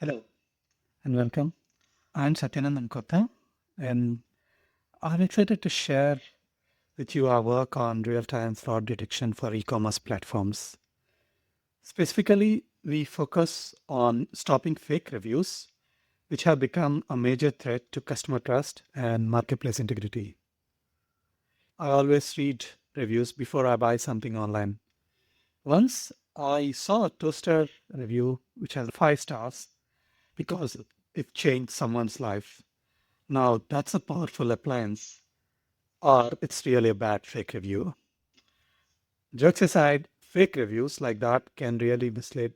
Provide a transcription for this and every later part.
Hello and welcome. I'm Satyanandam Kotha, and I'm excited to share with you our work on real-time fraud detection for e-commerce platforms. Specifically, we focus on stopping fake reviews, which have become a major threat to customer trust and marketplace integrity. I always read reviews before I buy something online. Once I saw a toaster review which has 5 stars because it changed someone's life. Now, that's a powerful appliance, or it's really a bad fake review. Jokes aside, fake reviews like that can really mislead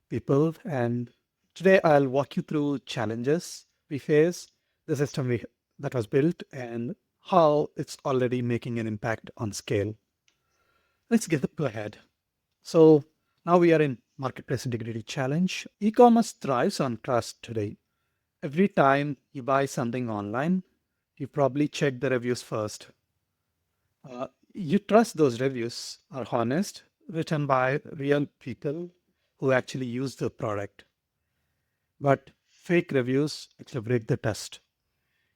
people. And today I'll walk you through challenges we face, the that was built, and how it's already making an impact on scale. Let's go ahead. So now we are in Marketplace Integrity Challenge. E-commerce thrives on trust today. Every time you buy something online, you probably check the reviews first. You trust those reviews are honest, written by real people who actually use the product. But fake reviews actually break the trust.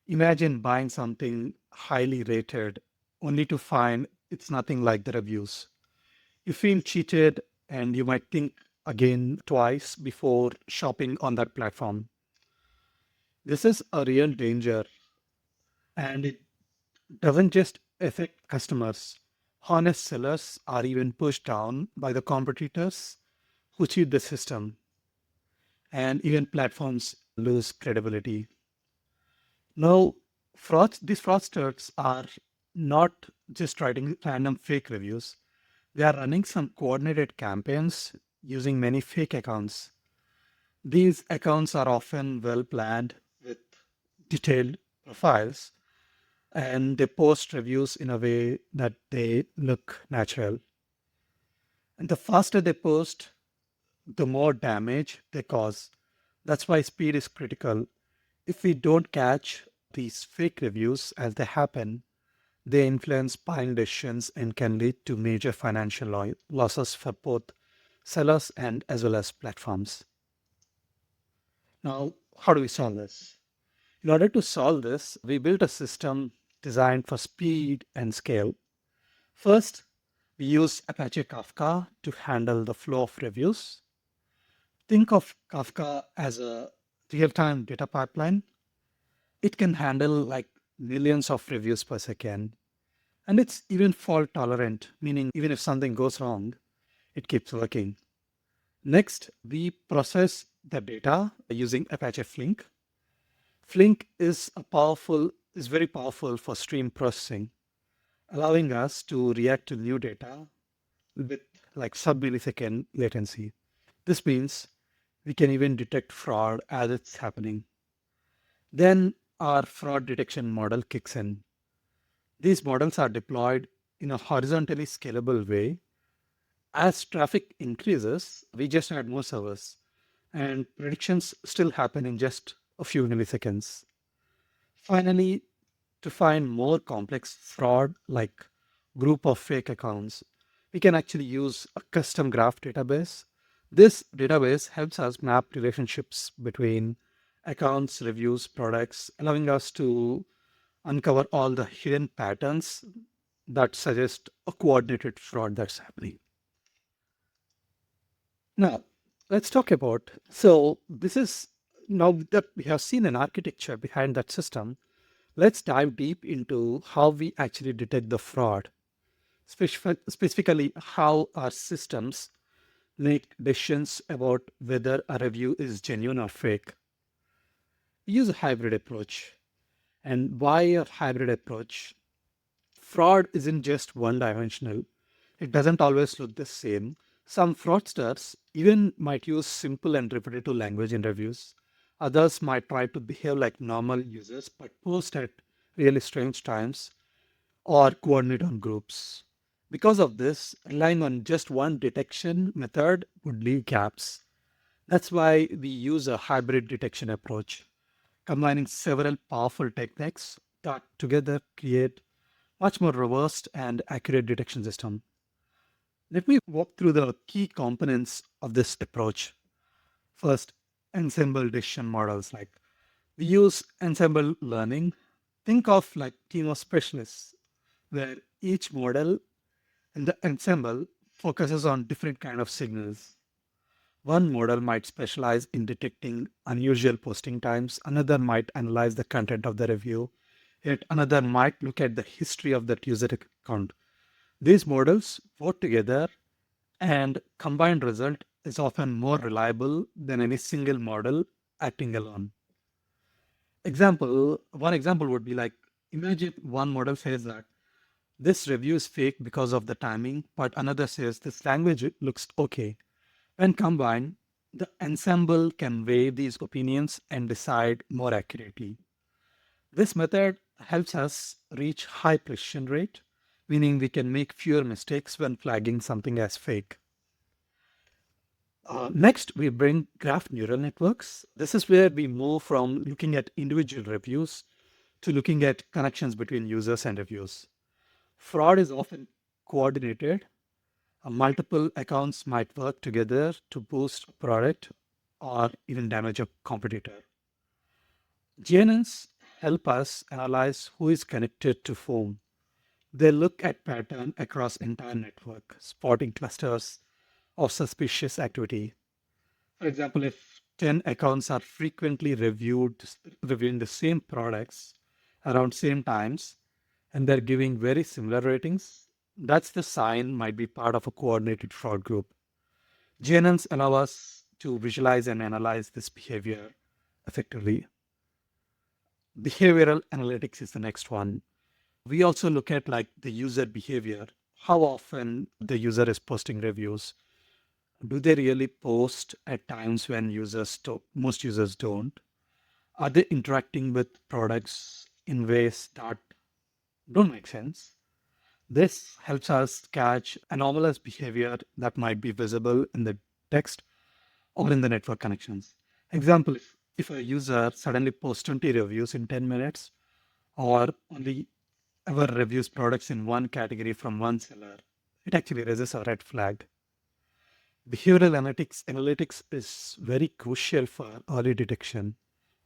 Imagine buying something highly rated only to find it's nothing like the reviews. You feel cheated and you might think again twice before shopping on that platform. This is a real danger, and it doesn't just affect customers. Honest sellers are even pushed down by the competitors who cheat the system, and even platforms lose credibility. Now, these fraudsters are not just writing random fake reviews, they are running some coordinated campaigns using many fake accounts. These accounts are often well planned with detailed profiles, and they post reviews in a way that they look natural. And the faster they post, the more damage they cause. That's why speed is critical. If we don't catch these fake reviews as they happen, they influence buying decisions and can lead to major financial losses for both sellers and as well as platforms. Now, how do we solve this? In order to solve this, we built a system designed for speed and scale. First, we use Apache Kafka to handle the flow of reviews. Think of Kafka as a real time data pipeline. It can handle like millions of reviews per second. And it's even fault tolerant, meaning even if something goes wrong, it keeps working. Next, we process the data using Apache Flink. Flink is very powerful for stream processing, allowing us to react to new data with like sub-millisecond latency. This means we can even detect fraud as it's happening. Then our fraud detection model kicks in. These models are deployed in a horizontally scalable way. As traffic increases, we just add more servers, and predictions still happen in just a few milliseconds. Finally, to find more complex fraud like group of fake accounts, we can actually use a custom graph database. This database helps us map relationships between accounts, reviews, products, allowing us to uncover all the hidden patterns that suggest a coordinated fraud that's happening. Now, let's talk about this is now that we have seen an architecture behind that system. Let's dive deep into how we actually detect the fraud, specifically how our systems make decisions about whether a review is genuine or fake. We use a hybrid approach. And why a hybrid approach? Fraud isn't just one dimensional, it doesn't always look the same. Some fraudsters even might use simple and repetitive language in reviews. Others might try to behave like normal users but post at really strange times or coordinate on groups. Because of this, relying on just one detection method would leave gaps. That's why we use a hybrid detection approach, combining several powerful techniques that together create much more robust and accurate detection system. Let me walk through the key components of this approach. First, ensemble decision models. Like we use ensemble learning. Think of like team of specialists where each model in the ensemble focuses on different kind of signals. One model might specialize in detecting unusual posting times, another might analyze the content of the review, yet another might look at the history of that user account. These models work together and combined result is often more reliable than any single model acting alone. One example would be like, imagine one model says that this review is fake because of the timing, but another says this language looks okay. When combined, the ensemble can weigh these opinions and decide more accurately. This method helps us reach high precision rate, meaning we can make fewer mistakes when flagging something as fake. Next, we bring graph neural networks. This is where we move from looking at individual reviews to looking at connections between users and reviews. Fraud is often coordinated. Multiple accounts might work together to boost a product or even damage a competitor. GNNs help us analyze who is connected to whom. They look at pattern across entire network, spotting clusters of suspicious activity. For example, if 10 accounts are frequently reviewing the same products around same times and they're giving very similar ratings, that's the sign might be part of a coordinated fraud group. GNNs allow us to visualize and analyze this behavior effectively. Behavioral analytics is the next one. We also look at like the user behavior, how often the user is posting reviews. Do they really post at times when most users don't? Are they interacting with products in ways that don't make sense? This helps us catch anomalous behavior that might be visible in the text or in the network connections. Example, if a user suddenly posts 20 reviews in 10 minutes or only ever reviews products in one category from one seller, it actually raises a red flag. Behavioral analytics is very crucial for early detection.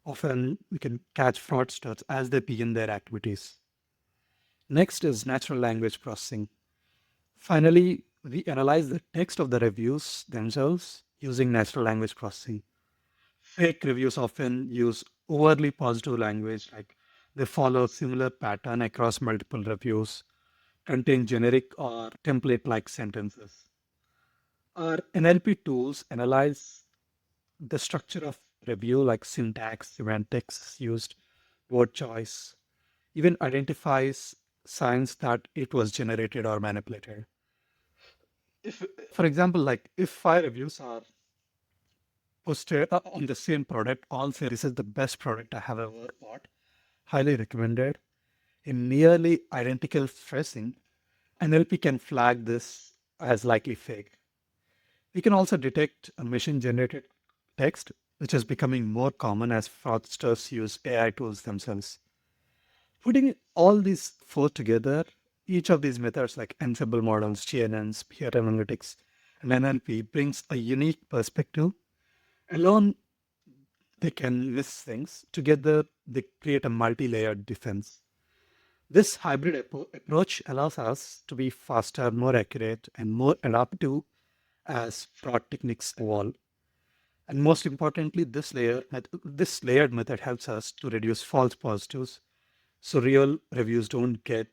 Often we can catch fraudsters as they begin their activities. Next is natural language processing. Finally, we analyze the text of the reviews themselves using natural language processing. Fake reviews often use overly positive language, like they follow a similar pattern across multiple reviews, contain generic or template like sentences. Our NLP tools analyze the structure of review, like syntax, semantics used, word choice, even identifies signs that it was generated or manipulated. If, for example, like if 5 reviews are posted on the same product, all say this is the best product I have ever bought, highly recommended, in nearly identical phrasing, NLP can flag this as likely fake. We can also detect a machine generated text, which is becoming more common as fraudsters use AI tools themselves. Putting all these four together, each of these methods like ensemble models, GNNs, peer analytics, and NLP brings a unique perspective. Alone, they can miss things. Together, they create a multi-layered defense. This hybrid approach allows us to be faster, more accurate, and more adaptive as fraud techniques evolve. And most importantly, this layered method helps us to reduce false positives so real reviews don't get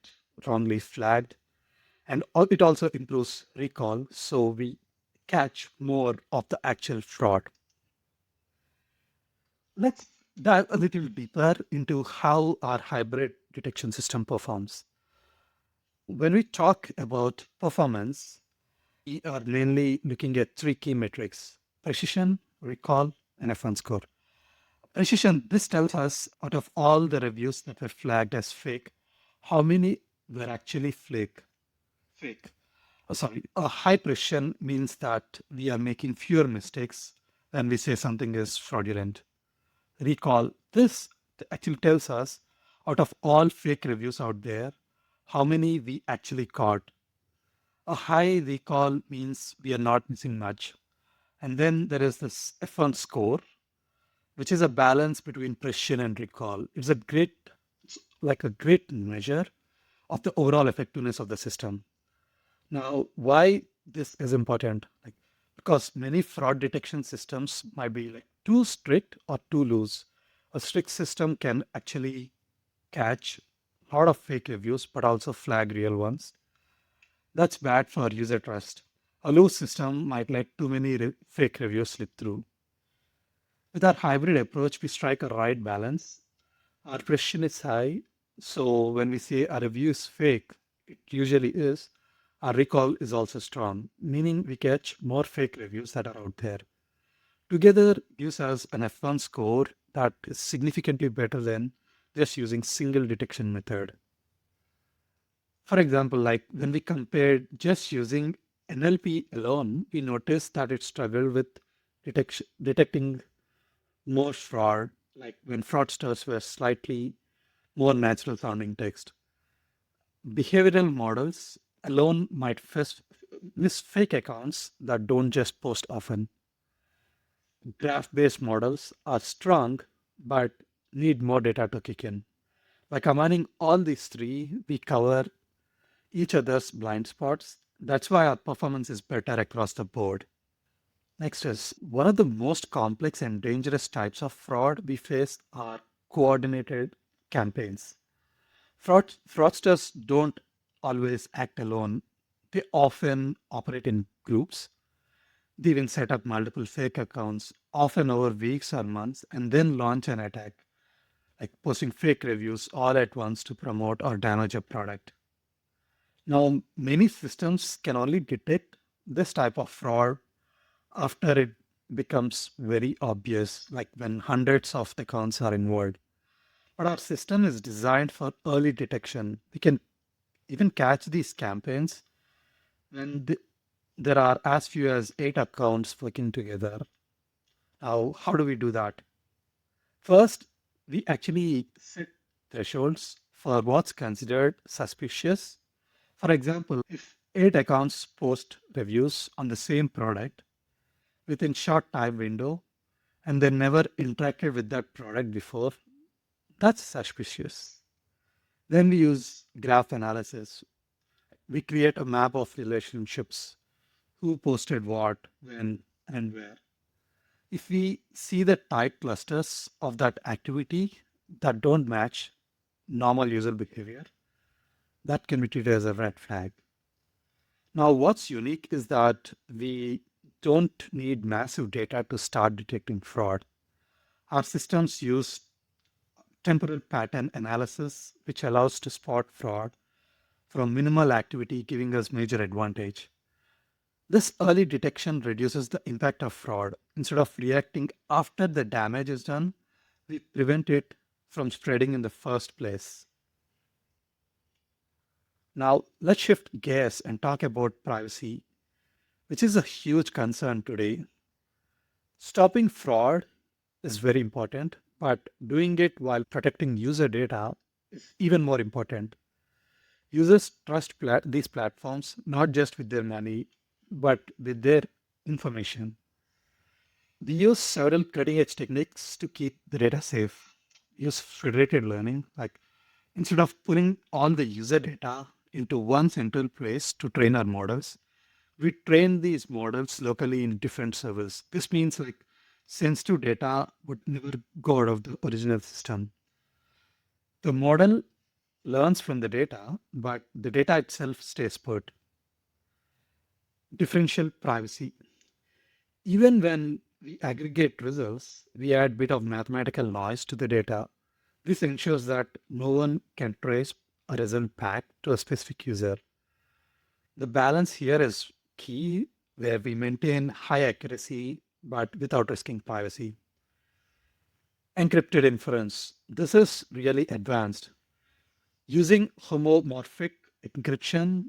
wrongly flagged. And it also improves recall so we catch more of the actual fraud. Let's dive a little deeper into how our hybrid detection system performs. When we talk about performance, we are mainly looking at three key metrics: precision, recall, and F1 score. Precision, this tells us out of all the reviews that were flagged as fake, how many were actually fake. Sorry, a high precision means that we are making fewer mistakes when we say something is fraudulent. Recall, this actually tells us out of all fake reviews out there, how many we actually caught. A high recall means we are not missing much. And then there is this F1 score. which is a balance between precision and recall. Like a great measure of the overall effectiveness of the system. Now, why this is important? Like, because many fraud detection systems might be like too strict or too loose. A strict system can actually catch a lot of fake reviews, but also flag real ones. That's bad for user trust. A loose system might let too many fake reviews slip through. With our hybrid approach, we strike a right balance. Our precision is high, so when we say a review is fake, it usually is. Our recall is also strong, meaning we catch more fake reviews that are out there. Together gives us an F1 score that is significantly better than just using single detection method. For example, like when we compared just using NLP alone, we noticed that it struggled with detecting more fraud, like when fraudsters were slightly more natural sounding text. Behavioral models alone might miss fake accounts that don't just post often. Graph based models are strong but need more data to kick in. By combining all these three, we cover each other's blind spots. That's why our performance is better across the board. Next is one of the most complex and dangerous types of fraud we face are coordinated campaigns. Fraudsters don't always act alone. They often operate in groups. They even set up multiple fake accounts, often over weeks or months, and then launch an attack, like posting fake reviews all at once to promote or damage a product. Now, many systems can only detect this type of fraud after it becomes very obvious, like when hundreds of accounts are involved. But our system is designed for early detection. We can even catch these campaigns when there are as few as 8 accounts working together. Now, how do we do that? First, we actually set thresholds for what's considered suspicious. For example, if 8 accounts post reviews on the same product within short time window and they never interacted with that product before, that's suspicious. Then we use graph analysis. We create a map of relationships, who posted what, when, and where. If we see the tight clusters of that activity that don't match normal user behavior, that can be treated as a red flag. Now, what's unique is that we don't need massive data to start detecting fraud. Our systems use temporal pattern analysis, which allows to spot fraud from minimal activity, giving us major advantage. This early detection reduces the impact of fraud. Instead of reacting after the damage is done, we prevent it from spreading in the first place. Now, let's shift gears and talk about privacy, which is a huge concern today. Stopping fraud is very important, but doing it while protecting user data is even more important. Users trust these platforms not just with their money, but with their information. We use several cutting edge techniques to keep the data safe. Use federated learning, like instead of pulling all the user data into one central place to train our models, we train these models locally in different servers. This means like sensitive data would never go out of the original system. The model learns from the data, but the data itself stays put. Differential privacy. Even when we aggregate results, we add bit of mathematical noise to the data. This ensures that no one can trace a result back to a specific user. The balance here is key, where we maintain high accuracy but without risking privacy. Encrypted inference. This is really advanced. Using homomorphic encryption,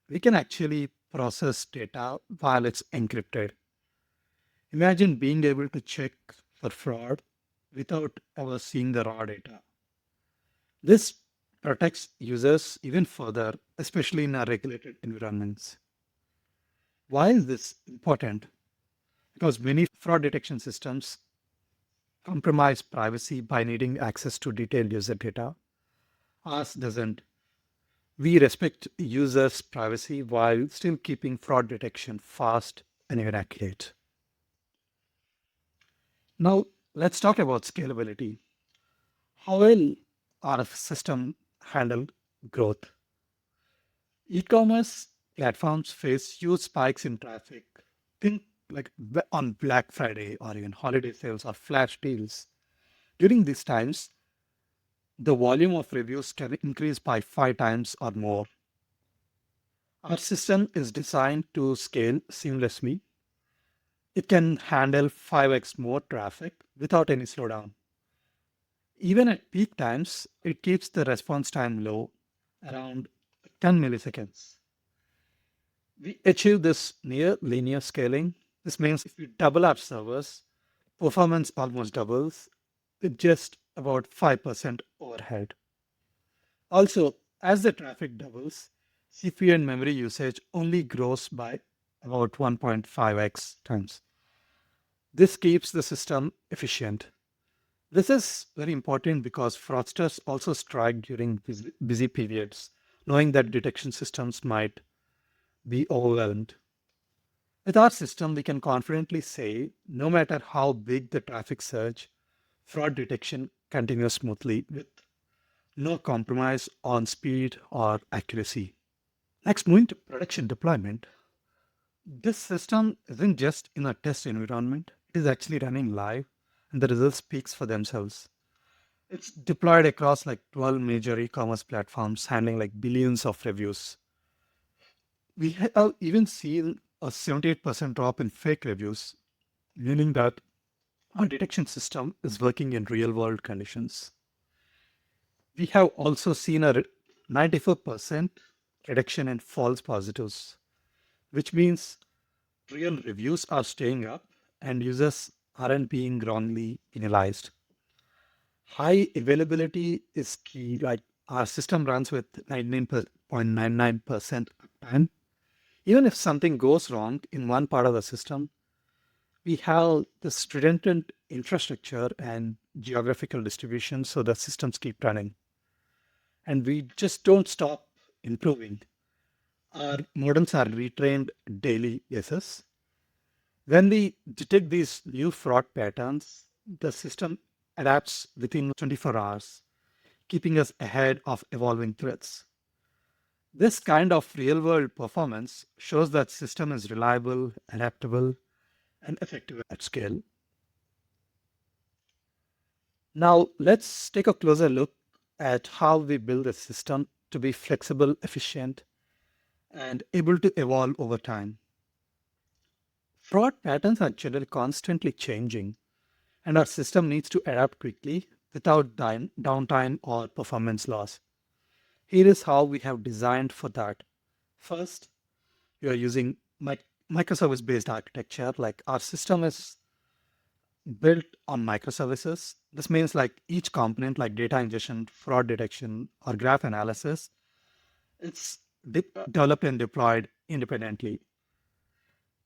we can actually process data while it's encrypted. Imagine being able to check for fraud without ever seeing the raw data. This protects users even further, especially in our regulated environments. Why is this important? Because many fraud detection systems compromise privacy by needing access to detailed user data. Ours doesn't. We respect users' privacy while still keeping fraud detection fast and even accurate. Now, let's talk about scalability. How will our system handle growth? E-commerce platforms face huge spikes in traffic. Think like on Black Friday or even holiday sales or flash deals. During these times, the volume of reviews can increase by 5 times or more. Our system is designed to scale seamlessly. It can handle 5x more traffic without any slowdown. Even at peak times, it keeps the response time low, around 10 milliseconds. We achieve this near linear scaling. This means if we double our servers, performance almost doubles with just about 5% overhead. Also, as the traffic doubles, CPU and memory usage only grows by about 1.5x times. This keeps the system efficient. This is very important because fraudsters also strike during busy periods, knowing that detection systems might be overwhelmed. With our system, we can confidently say no matter how big the traffic surge, fraud detection continues smoothly with no compromise on speed or accuracy. Next, moving to production deployment. This system isn't just in a test environment, it is actually running live and the results speaks for themselves. It's deployed across like 12 major e-commerce platforms handling like billions of reviews. We have even seen a 78% drop in fake reviews, meaning that our detection system is working in real world conditions. We have also seen a 94% reduction in false positives, which means real reviews are staying up and users aren't being wrongly penalized. High availability is key. Like our system runs with 99.99% uptime. Even if something goes wrong in one part of the system, we have this redundant infrastructure and geographical distribution so the systems keep running. And we just don't stop improving. Our models are retrained daily basis. When we detect these new fraud patterns, the system adapts within 24 hours, keeping us ahead of evolving threats. This kind of real world performance shows that system is reliable, adaptable, and effective at scale. Now, let's take a closer look at how we build a system to be flexible, efficient, and able to evolve over time. Fraud patterns are generally constantly changing, and our system needs to adapt quickly without downtime or performance loss. Here is how we have designed for that. First, we are using microservice based architecture. Like our system is built on microservices. This means like each component, like data ingestion, fraud detection, or graph analysis, it's developed and deployed independently.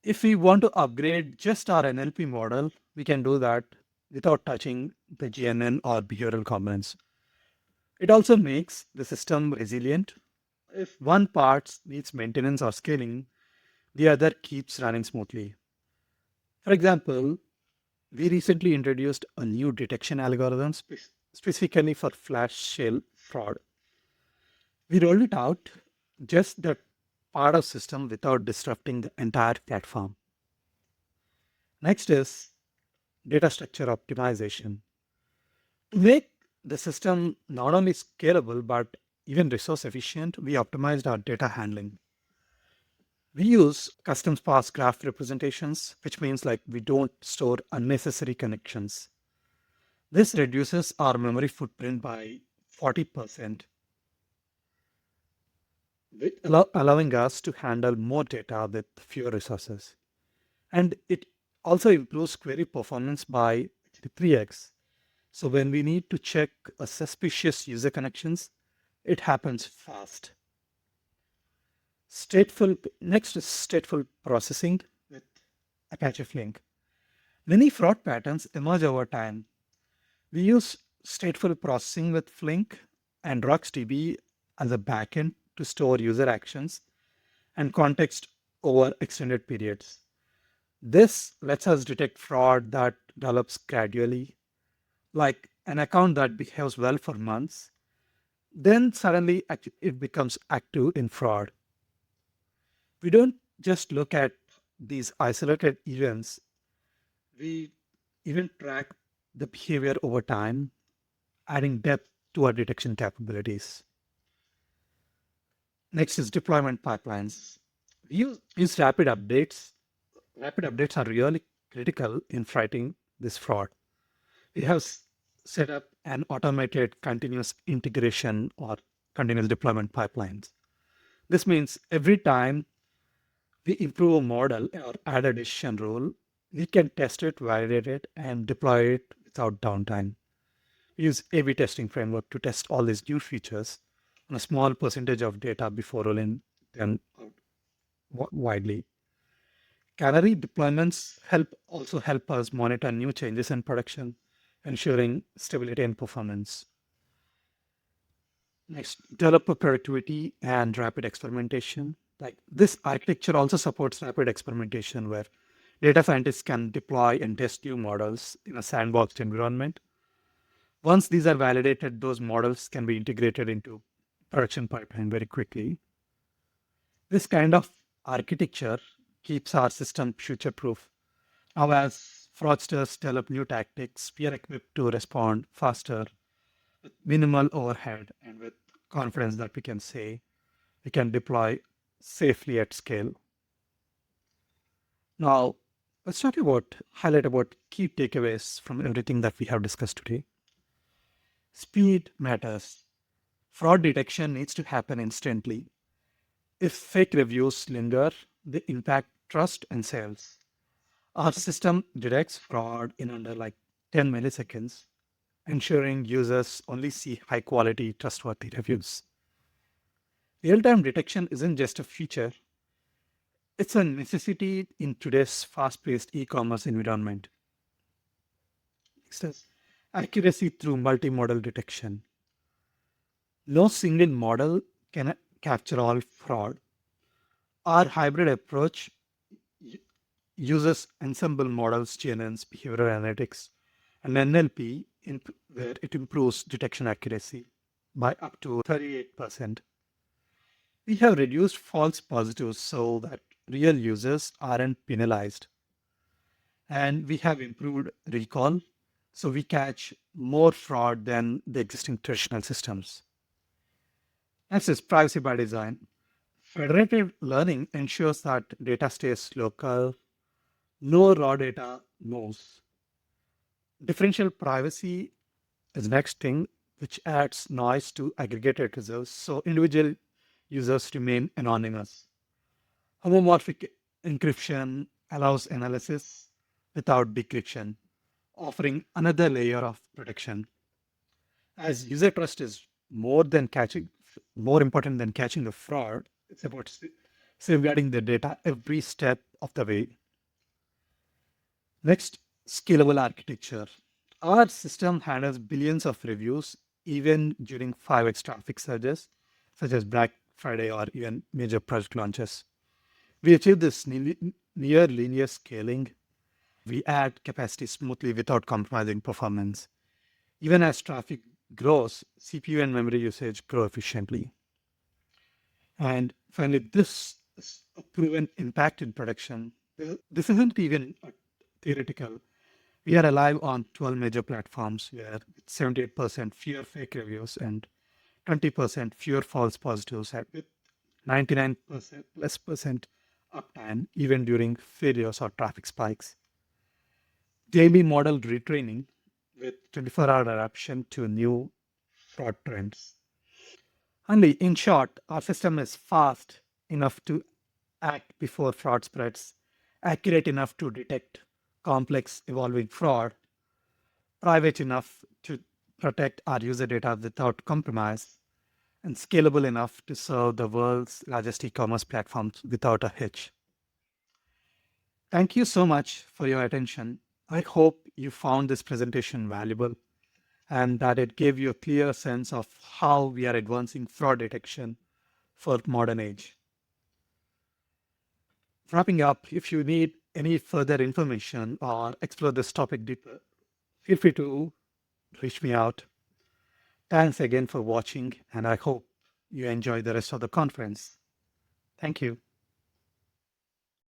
If we want to upgrade just our NLP model, we can do that without touching the GNN or behavioral components. It also makes the system resilient. If one part needs maintenance or scaling, the other keeps running smoothly. For example, we recently introduced a new detection algorithm specifically for flash sale fraud. We rolled it out just that part of system without disrupting the entire platform. Next is data structure optimization. To make the system not only scalable but even resource efficient, we optimized our data handling. We use custom sparse graph representations, which means like we don't store unnecessary connections. This reduces our memory footprint by 40%, allowing us to handle more data with fewer resources. And it also improves query performance by 3x. So when we need to check a suspicious user connections, it happens fast. Next is stateful processing with Apache Flink. Many fraud patterns emerge over time. We use stateful processing with Flink and RuxDB as a backend to store user actions and context over extended periods. This lets us detect fraud that develops gradually, like an account that behaves well for months, then suddenly it becomes active in fraud. We don't just look at these isolated events, we even track the behavior over time, adding depth to our detection capabilities. Next is deployment pipelines. We use rapid updates. Rapid updates are really critical in fighting this fraud. We have set up an automated continuous integration or continuous deployment pipelines. This means every time we improve a model or add a decision rule, we can test it, validate it, and deploy it without downtime. We use A/B testing framework to test all these new features on a small percentage of data before rolling them out widely. Canary deployments also help us monitor new changes in production, ensuring stability and performance. Next, developer productivity and rapid experimentation. Like this architecture also supports rapid experimentation where data scientists can deploy and test new models in a sandboxed environment. Once these are validated, those models can be integrated into production pipeline very quickly. This kind of architecture keeps our system future proof. Now, as fraudsters develop new tactics, we are equipped to respond faster, with minimal overhead, and with confidence that we can say we can deploy safely at scale. Now, let's highlight about key takeaways from everything that we have discussed today. Speed matters. Fraud detection needs to happen instantly. If fake reviews linger, they impact trust and sales. Our system detects fraud in under like 10 milliseconds, ensuring users only see high quality, trustworthy reviews. Real time detection isn't just a feature, it's a necessity in today's fast paced e commerce environment. Next is accuracy through multimodal detection. No single model can capture all fraud. Our hybrid approach uses ensemble models, GNNs, behavioral analytics, and NLP, where it improves detection accuracy by up to 38%. We have reduced false positives so that real users aren't penalized. And we have improved recall, so we catch more fraud than the existing traditional systems. Next is privacy by design. Federated learning ensures that data stays local, no raw data moves. Differential privacy is next thing, which adds noise to aggregated results, so individual users remain anonymous. Homomorphic encryption allows analysis without decryption, offering another layer of protection. As user trust is more important than catching the fraud, it's about safeguarding the data every step of the way. Next, scalable architecture. Our system handles billions of reviews even during 5x traffic surges, such as Black Friday or even major project launches. We achieve this near linear scaling. We add capacity smoothly without compromising performance. Even as traffic grows, CPU and memory usage grow efficiently. And finally, this is a proven impact in production. This isn't even theoretical. We are alive on 12 major platforms where 78% fewer fake reviews and 20% fewer false positives with 99% less percent uptime even during failures or traffic spikes. Daily model retraining with 24-hour adaptation to new fraud trends. Only in short, our system is fast enough to act before fraud spreads, accurate enough to detect complex evolving fraud, private enough to protect our user data without compromise, and scalable enough to serve the world's largest e-commerce platforms without a hitch. Thank you so much for your attention. I hope you found this presentation valuable. and that it gave you a clear sense of how we are advancing fraud detection for modern age. Wrapping up, if you need any further information or explore this topic deeper, feel free to reach me out. Thanks again for watching, and I hope you enjoy the rest of the conference. Thank you.